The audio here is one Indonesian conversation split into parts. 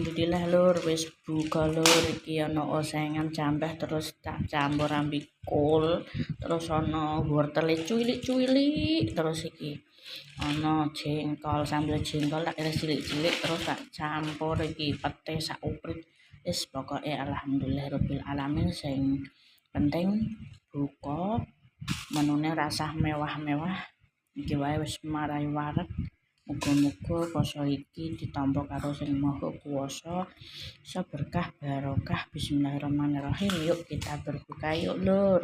alhamdulillah lur wis buka lur. Iki ana osengan jambah terus tak campur ambi kol, terus ana wortel cuilik-cuilik, terus iki ana jengkol, sambel jengkol tak iris cilik-cilik terus tak campur iki pete sak uprit. Wis pokoke alhamdulillah rabbil alamin, sing penting buka menune rasah mewah-mewah. Iki wae wis marai wareg. Muga-muga poso iki ditampa karo sing maha kuwasa, iso berkah barokah. Bismillahirrahmanirrahim. Yuk kita berbuka yuk lur.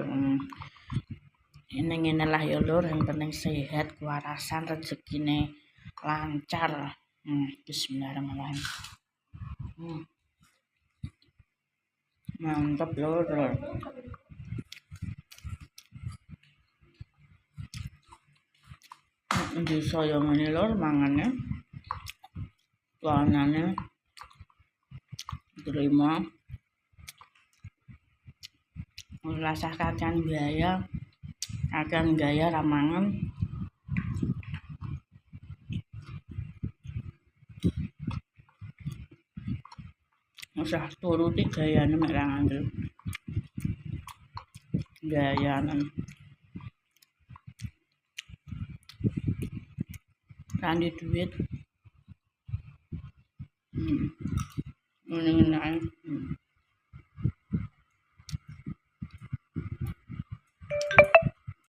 Ini lah ya lur, yang penting sehat, kewarasan, rezekine lancar. Bismillahirrahmanirrahim. Mantap lur. Bisa yang ini lur mangannya, warnanya terima. Rasa kacang gaya ramangan. Usah turuti gayane mek ra ngandel. Gayanan. Randi duit. Ngene-ngene